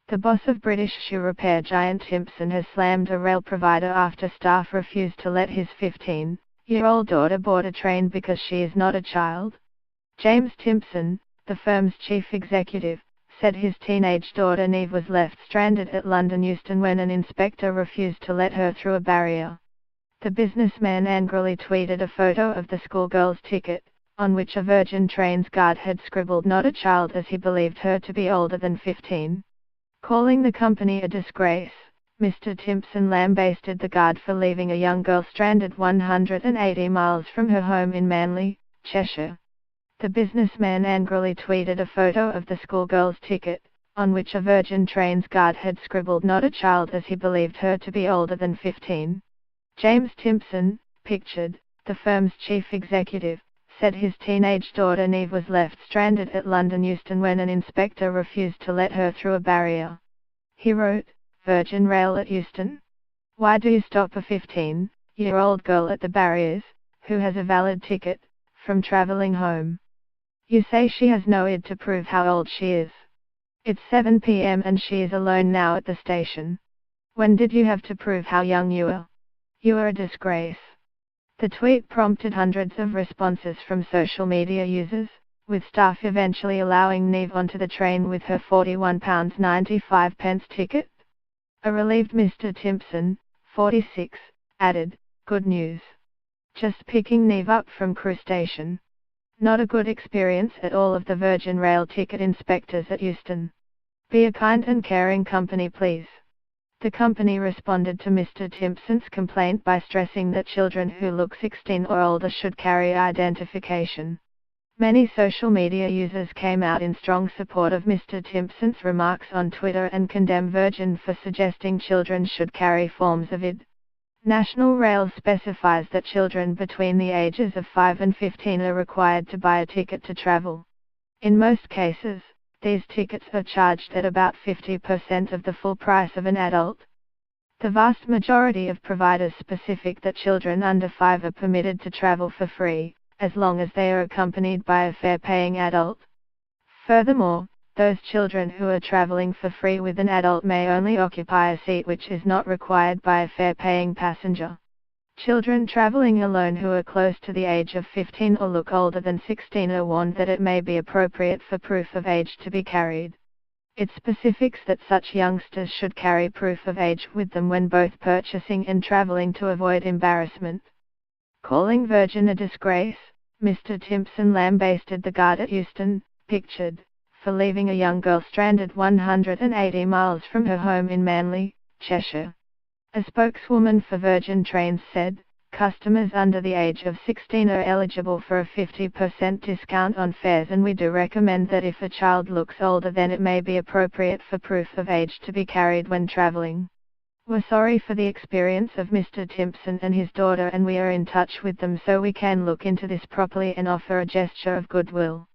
The boss of British shoe repair giant Timpson has slammed a rail provider after staff refused to let his 15-year-old daughter board a train because she is not a child. James Timpson, the firm's chief executive, said his teenage daughter Neve was left stranded at London Euston when an inspector refused to let her through a barrier. The businessman angrily tweeted a photo of the schoolgirl's ticket, on which a Virgin Trains guard had scribbled "not a child" as he believed her to be older than 15. Calling the company a disgrace, Mr. Timpson lambasted the guard for leaving a young girl stranded 180 miles from her home in Manly, Cheshire. The businessman angrily tweeted a photo of the schoolgirl's ticket, on which a Virgin Trains guard had scribbled "not a child" as he believed her to be older than 15. James Timpson, pictured, the firm's chief executive, said his teenage daughter Neve was left stranded at London Euston when an inspector refused to let her through a barrier. He wrote, "Virgin Rail at Euston? Why do you stop a 15-year-old girl at the barriers, who has a valid ticket, from travelling home? You say she has no ID to prove how old she is. It's 7 p.m. and she is alone now at the station. When did you have to prove how young you are? You are a disgrace." The tweet prompted hundreds of responses from social media users, with staff eventually allowing Neve onto the train with her £41.95 ticket. A relieved Mr. Timpson, 46, added, "Good news. Just picking Neve up from Crewe Station. Not a good experience at all of the Virgin Rail ticket inspectors at Euston. Be a kind and caring company, please." The company responded to Mr. Timpson's complaint by stressing that children who look 16 or older should carry identification. Many social media users came out in strong support of Mr. Timpson's remarks on Twitter and condemned Virgin for suggesting children should carry forms of ID. National Rail specifies that children between the ages of 5 and 15 are required to buy a ticket to travel. In most cases, these tickets are charged at about 50% of the full price of an adult. The vast majority of providers specify that children under 5 are permitted to travel for free, as long as they are accompanied by a fare-paying adult. Furthermore, those children who are traveling for free with an adult may only occupy a seat which is not required by a fare-paying passenger. Children traveling alone who are close to the age of 15 or look older than 16 are warned that it may be appropriate for proof of age to be carried. It specifies that such youngsters should carry proof of age with them when both purchasing and traveling to avoid embarrassment. Calling Virgin a disgrace, Mr. Timpson lambasted the guard at Euston, pictured, for leaving a young girl stranded 180 miles from her home in Manly, Cheshire. A spokeswoman for Virgin Trains said, "Customers under the age of 16 are eligible for a 50% discount on fares, and we do recommend that if a child looks older then it may be appropriate for proof of age to be carried when travelling. We're sorry for the experience of Mr. Timpson and his daughter, and we are in touch with them so we can look into this properly and offer a gesture of goodwill."